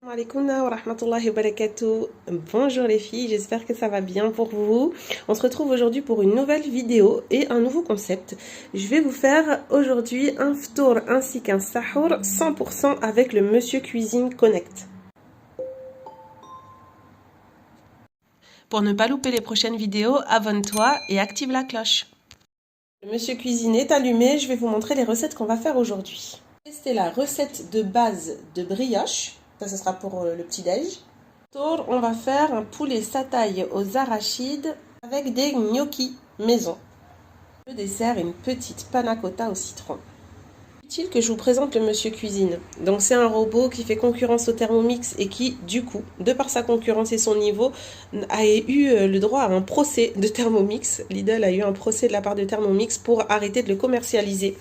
Alaikum wa rahmatullahi wa barakatuh. Bonjour les filles, j'espère que ça va bien pour vous. On se retrouve aujourd'hui pour une nouvelle vidéo et un nouveau concept. Je vais vous faire aujourd'hui un ftour ainsi qu'un sahur 100% avec le Monsieur Cuisine Connect. Pour ne pas louper les prochaines vidéos, abonne-toi et active la cloche. Le Monsieur Cuisine est allumé, je vais vous montrer les recettes qu'on va faire aujourd'hui. Tester la recette de base de brioche. Ça, ce sera pour le petit-déj. On va faire un poulet satay aux arachides avec des gnocchis maison. Le dessert, une petite panna cotta au citron. Utile que je vous présente le Monsieur Cuisine. Donc c'est un robot qui fait concurrence au Thermomix et qui, du coup, de par sa concurrence et son niveau, a eu le droit à un procès de Thermomix. Lidl a eu un procès de la part de Thermomix pour arrêter de le commercialiser.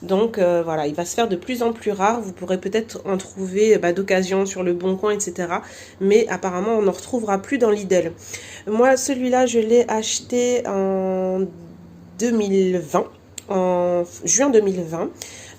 Donc voilà, il va se faire de plus en plus rare. Vous pourrez peut-être en trouver d'occasion sur le Bon Coin, etc. Mais apparemment, on n'en retrouvera plus dans Lidl. Moi, celui-là, je l'ai acheté en 2020, en juin 2020.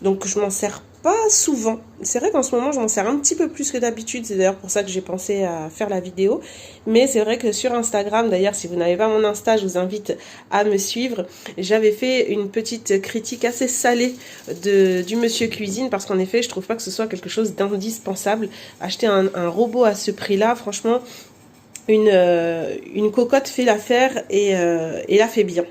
Donc, je m'en sers pas souvent. C'est vrai qu'en ce moment, je m'en sers un petit peu plus que d'habitude. C'est d'ailleurs pour ça que j'ai pensé à faire la vidéo. Mais c'est vrai que sur Instagram, d'ailleurs, si vous n'avez pas mon Insta, je vous invite à me suivre. J'avais fait une petite critique assez salée du Monsieur Cuisine parce qu'en effet, je trouve pas que ce soit quelque chose d'indispensable. Acheter un robot à ce prix-là, franchement, une cocotte fait l'affaire et la fait bien.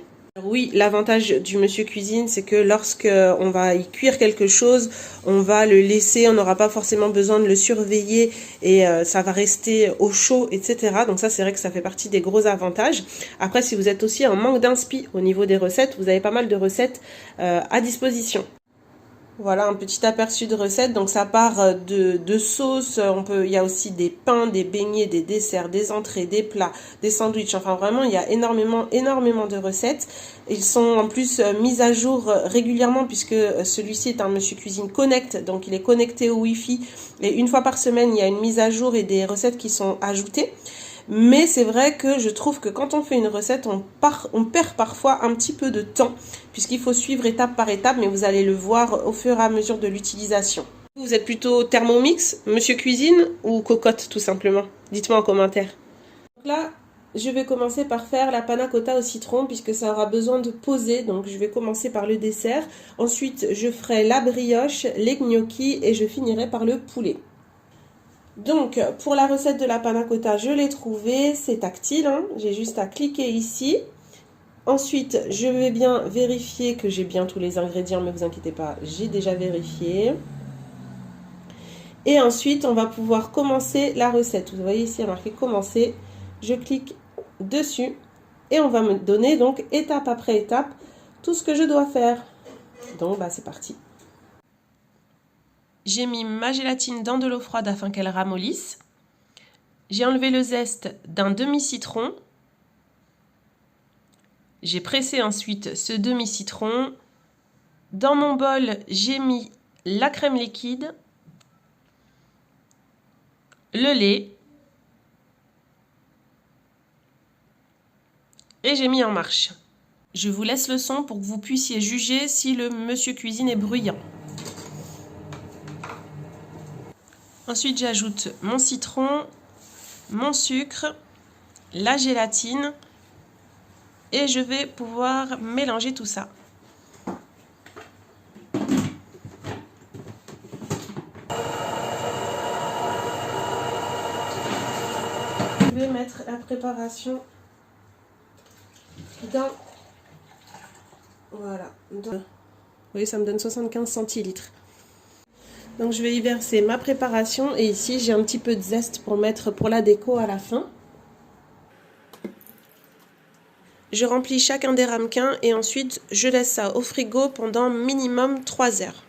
Oui, l'avantage du Monsieur Cuisine, c'est que lorsque on va y cuire quelque chose, on va le laisser, on n'aura pas forcément besoin de le surveiller et ça va rester au chaud, etc. Donc ça, c'est vrai que ça fait partie des gros avantages. Après, si vous êtes aussi en manque d'inspi au niveau des recettes, vous avez pas mal de recettes à disposition. Voilà un petit aperçu de recette. Donc ça part de sauces, il y a aussi des pains, des beignets, des desserts, des entrées, des plats, des sandwichs. Enfin vraiment, il y a énormément de recettes. Ils sont en plus mis à jour régulièrement puisque celui-ci est un Monsieur Cuisine Connect, donc il est connecté au Wi-Fi. Et une fois par semaine, il y a une mise à jour et des recettes qui sont ajoutées. Mais c'est vrai que je trouve que quand on fait une recette, on perd parfois un petit peu de temps, puisqu'il faut suivre étape par étape, mais vous allez le voir au fur et à mesure de l'utilisation. Vous êtes plutôt Thermomix, Monsieur Cuisine ou cocotte tout simplement? Dites-moi en commentaire. Donc là, je vais commencer par faire la panna cotta au citron, puisque ça aura besoin de poser, donc je vais commencer par le dessert. Ensuite, je ferai la brioche, les gnocchis et je finirai par le poulet. Donc, pour la recette de la panna cotta, je l'ai trouvée, c'est tactile, hein. J'ai juste à cliquer ici. Ensuite, je vais bien vérifier que j'ai bien tous les ingrédients, mais vous inquiétez pas, j'ai déjà vérifié. Et ensuite, on va pouvoir commencer la recette. Vous voyez ici, il y a marqué commencer. Je clique dessus et on va me donner donc étape après étape tout ce que je dois faire. Donc, c'est parti. J'ai mis ma gélatine dans de l'eau froide afin qu'elle ramollisse. J'ai enlevé le zeste d'un demi-citron. J'ai pressé ensuite ce demi-citron. Dans mon bol, j'ai mis la crème liquide, le lait et j'ai mis en marche. Je vous laisse le son pour que vous puissiez juger si le Monsieur Cuisine est bruyant. Ensuite, j'ajoute mon citron, mon sucre, la gélatine et je vais pouvoir mélanger tout ça. Je vais mettre la préparation dans... Voilà. Vous voyez, ça me donne 75 centilitres. Donc je vais y verser ma préparation et ici j'ai un petit peu de zeste pour mettre pour la déco à la fin. Je remplis chacun des ramequins et ensuite je laisse ça au frigo pendant minimum 3 heures.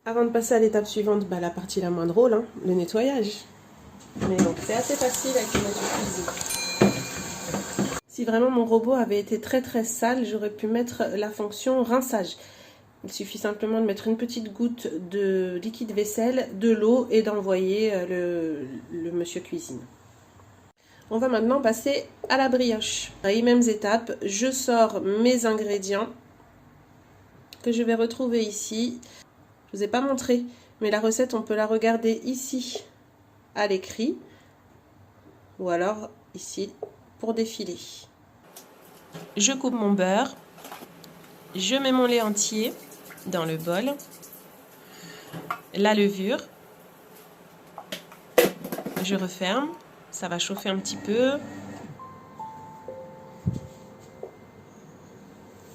Avant de passer à l'étape suivante, la partie la moins drôle, hein, le nettoyage. Mais donc c'est assez facile avec le Monsieur Cuisine. Si vraiment mon robot avait été très sale, j'aurais pu mettre la fonction rinçage. Il suffit simplement de mettre une petite goutte de liquide vaisselle, de l'eau et d'envoyer le Monsieur Cuisine. On va maintenant passer à la brioche. Les mêmes étapes, je sors mes ingrédients que je vais retrouver ici. Je ne vous ai pas montré Mais la recette, on peut la regarder ici à l'écrit ou alors ici pour défiler. Je coupe mon beurre, je mets mon lait entier dans le bol, la levure, je referme, ça va chauffer un petit peu.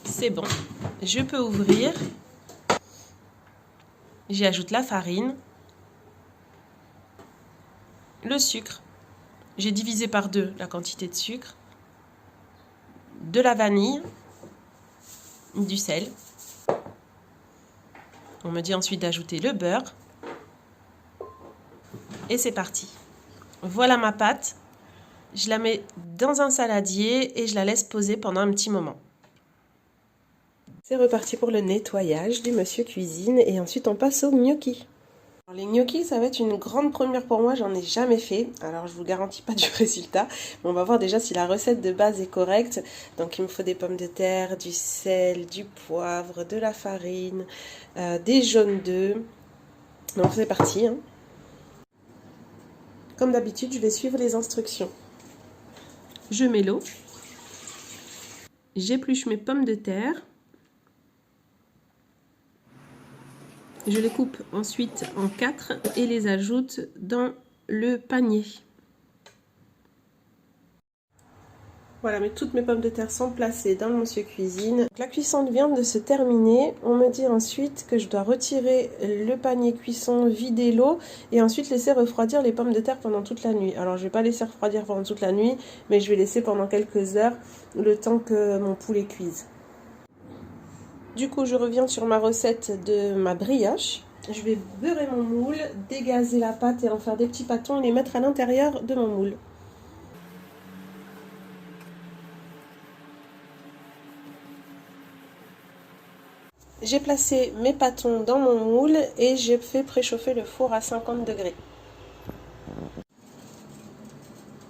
C'est bon, je peux ouvrir, j'y ajoute la farine, le sucre, j'ai divisé par 2 la quantité de sucre, de la vanille, du sel. On me dit ensuite d'ajouter le beurre et c'est parti. Voilà ma pâte, je la mets dans un saladier et je la laisse poser pendant un petit moment. C'est reparti pour le nettoyage du Monsieur Cuisine et ensuite on passe aux gnocchis. Alors, les gnocchis, ça va être une grande première pour moi, j'en ai jamais fait, alors je vous garantis pas du résultat, mais on va voir déjà si la recette de base est correcte. Donc il me faut des pommes de terre, du sel, du poivre, de la farine, des jaunes d'œufs. Donc c'est parti, hein. Comme d'habitude, je vais suivre les instructions. Je mets l'eau, j'épluche mes pommes de terre. Je les coupe ensuite en 4 et les ajoute dans le panier. Voilà, mais toutes mes pommes de terre sont placées dans le Monsieur Cuisine. La cuisson vient de se terminer. On me dit ensuite que je dois retirer le panier cuisson, vider l'eau et ensuite laisser refroidir les pommes de terre pendant toute la nuit. Alors je ne vais pas laisser refroidir pendant toute la nuit, mais je vais laisser pendant quelques heures le temps que mon poulet cuise. Du coup, je reviens sur ma recette de ma brioche. Je vais beurrer mon moule, dégazer la pâte et en faire des petits pâtons et les mettre à l'intérieur de mon moule. J'ai placé mes pâtons dans mon moule et j'ai fait préchauffer le four à 50 degrés.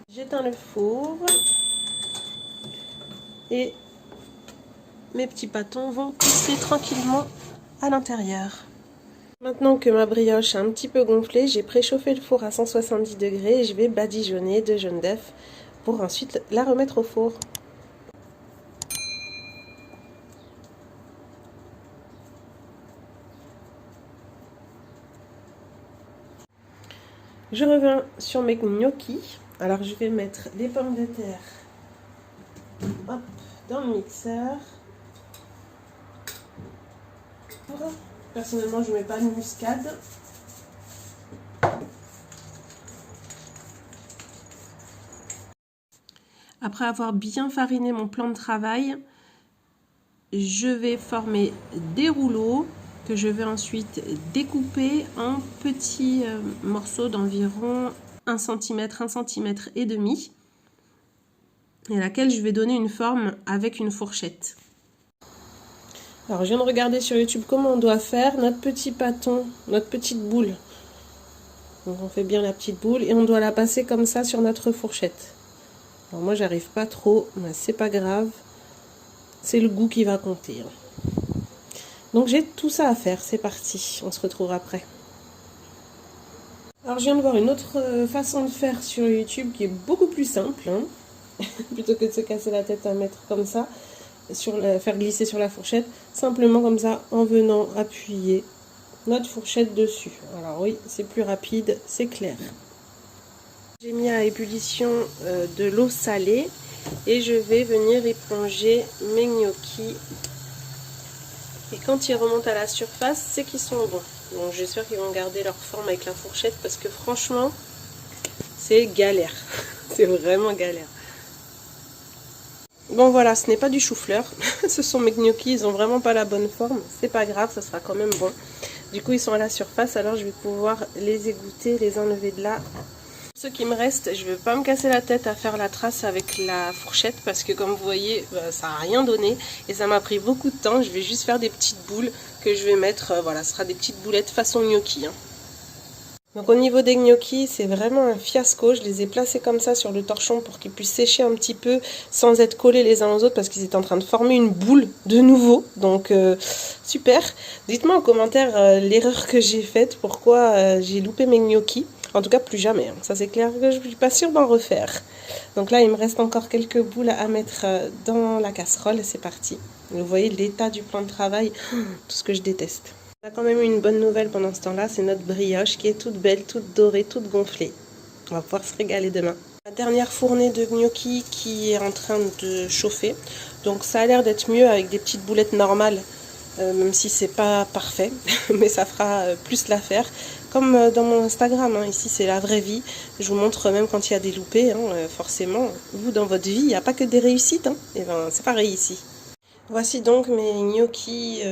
J'éteins le four et mes petits pâtons vont pousser tranquillement à l'intérieur. Maintenant que ma brioche a un petit peu gonflé, j'ai préchauffé le four à 170 degrés et je vais badigeonner 2 jaunes d'œufs pour ensuite la remettre au four. Je reviens sur mes gnocchis. Alors je vais mettre les pommes de terre hop, dans le mixeur. Personnellement, je ne mets pas de muscade. Après avoir bien fariné mon plan de travail, je vais former des rouleaux que je vais ensuite découper en petits morceaux d'environ 1 cm, 1 cm et demi, et à laquelle je vais donner une forme avec une fourchette. Alors, je viens de regarder sur YouTube comment on doit faire notre petit pâton, notre petite boule. Donc, on fait bien la petite boule et on doit la passer comme ça sur notre fourchette. Alors, moi, j'arrive pas trop, mais c'est pas grave. C'est le goût qui va compter. Donc, j'ai tout ça à faire. C'est parti. On se retrouve après. Alors, je viens de voir une autre façon de faire sur YouTube qui est beaucoup plus simple. Hein. Plutôt que de se casser la tête à mettre comme ça. Faire glisser sur la fourchette, simplement comme ça en venant appuyer notre fourchette dessus. Alors oui, c'est plus rapide, c'est clair. J'ai mis à ébullition de l'eau salée et je vais venir éponger mes gnocchis. Et quand ils remontent à la surface, c'est qu'ils sont bons. Donc j'espère qu'ils vont garder leur forme avec la fourchette parce que franchement, c'est galère. C'est vraiment galère. Bon voilà, ce n'est pas du chou-fleur, ce sont mes gnocchis, ils ont vraiment pas la bonne forme, c'est pas grave, ça sera quand même bon. Du coup ils sont à la surface, alors je vais pouvoir les égoutter, les enlever de là. Ce qui me reste, je ne vais pas me casser la tête à faire la trace avec la fourchette parce que comme vous voyez, ça n'a rien donné et ça m'a pris beaucoup de temps. Je vais juste faire des petites boules que je vais mettre, voilà, ce sera des petites boulettes façon gnocchi. Hein. Donc au niveau des gnocchis, c'est vraiment un fiasco. Je les ai placés comme ça sur le torchon pour qu'ils puissent sécher un petit peu sans être collés les uns aux autres parce qu'ils étaient en train de former une boule de nouveau. Donc super. Dites-moi en commentaire l'erreur que j'ai faite, pourquoi j'ai loupé mes gnocchis. En tout cas, plus jamais. Hein. Ça c'est clair que je ne suis pas sûre d'en refaire. Donc là, il me reste encore quelques boules à mettre dans la casserole. C'est parti. Vous voyez l'état du plan de travail, tout ce que je déteste. On a quand même eu une bonne nouvelle pendant ce temps-là, c'est notre brioche qui est toute belle, toute dorée, toute gonflée. On va pouvoir se régaler demain. La dernière fournée de gnocchi qui est en train de chauffer. Donc ça a l'air d'être mieux avec des petites boulettes normales, même si c'est pas parfait, mais ça fera plus l'affaire. Comme dans mon Instagram, hein. Ici c'est la vraie vie. Je vous montre même quand il y a des loupés, hein, forcément. Vous, dans votre vie, il n'y a pas que des réussites. Hein. Et ben, c'est pareil ici. Voici donc mes gnocchis...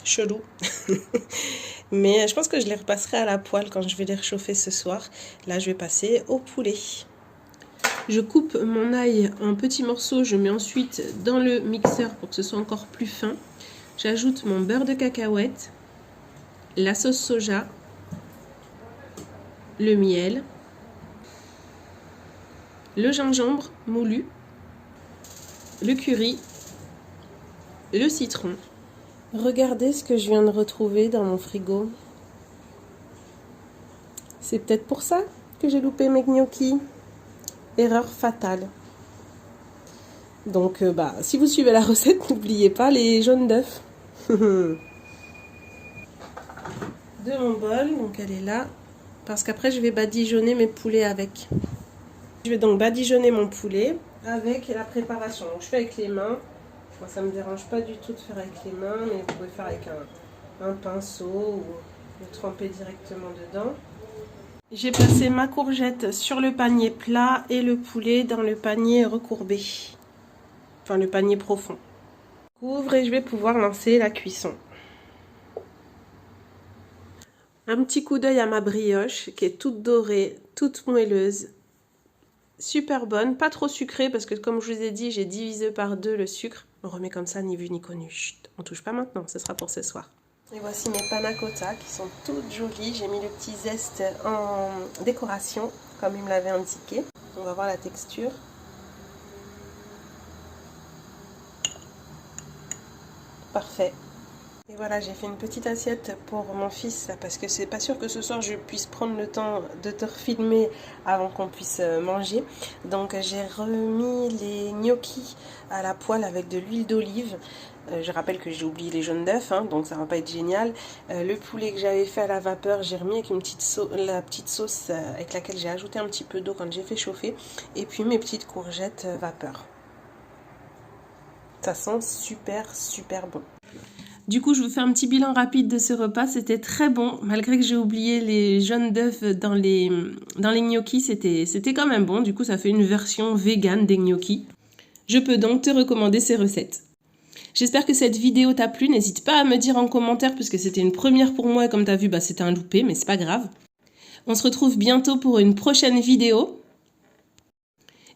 chelou. Mais je pense que je les repasserai à la poêle quand je vais les réchauffer ce soir. Là, je vais passer au poulet. Je coupe mon ail en petits morceaux. Je mets ensuite dans le mixeur pour que ce soit encore plus fin. J'ajoute mon beurre de cacahuète, la sauce soja, le miel, le gingembre moulu, le curry, le citron. Regardez ce que je viens de retrouver dans mon frigo. C'est peut-être pour ça que j'ai loupé mes gnocchis. Erreur fatale. Donc, si vous suivez la recette, n'oubliez pas les jaunes d'œufs. De mon bol, donc elle est là. Parce qu'après, je vais badigeonner mes poulets avec. Je vais donc badigeonner mon poulet avec la préparation. Donc, je fais avec les mains. Moi, ça ne me dérange pas du tout de faire avec les mains, mais vous pouvez faire avec un pinceau ou le tremper directement dedans. J'ai placé ma courgette sur le panier plat et le poulet dans le panier recourbé. Enfin, le panier profond. Couvre et je vais pouvoir lancer la cuisson. Un petit coup d'œil à ma brioche qui est toute dorée, toute moelleuse. Super bonne, pas trop sucrée parce que comme je vous ai dit, j'ai divisé par 2 le sucre. On remet comme ça, ni vu ni connu. Chut, on touche pas maintenant, ce sera pour ce soir. Et voici mes panna cotta qui sont toutes jolies. J'ai mis le petit zeste en décoration, comme il me l'avait indiqué. On va voir la texture. Parfait. Et voilà, j'ai fait une petite assiette pour mon fils parce que c'est pas sûr que ce soir je puisse prendre le temps de te refilmer avant qu'on puisse manger. Donc j'ai remis les gnocchis à la poêle avec de l'huile d'olive. Je rappelle que j'ai oublié les jaunes d'œufs, hein, donc ça va pas être génial. Le poulet que j'avais fait à la vapeur, j'ai remis avec la petite sauce avec laquelle j'ai ajouté un petit peu d'eau quand j'ai fait chauffer. Et puis mes petites courgettes vapeur. Ça sent super super bon. Du coup, je vous fais un petit bilan rapide de ce repas. C'était très bon, malgré que j'ai oublié les jaunes d'œufs dans les gnocchis, c'était quand même bon. Du coup, ça fait une version végane des gnocchis. Je peux donc te recommander ces recettes. J'espère que cette vidéo t'a plu. N'hésite pas à me dire en commentaire, puisque c'était une première pour moi et comme tu as vu, c'était un loupé, mais c'est pas grave. On se retrouve bientôt pour une prochaine vidéo.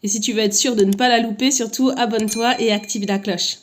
Et si tu veux être sûr de ne pas la louper, surtout abonne-toi et active la cloche.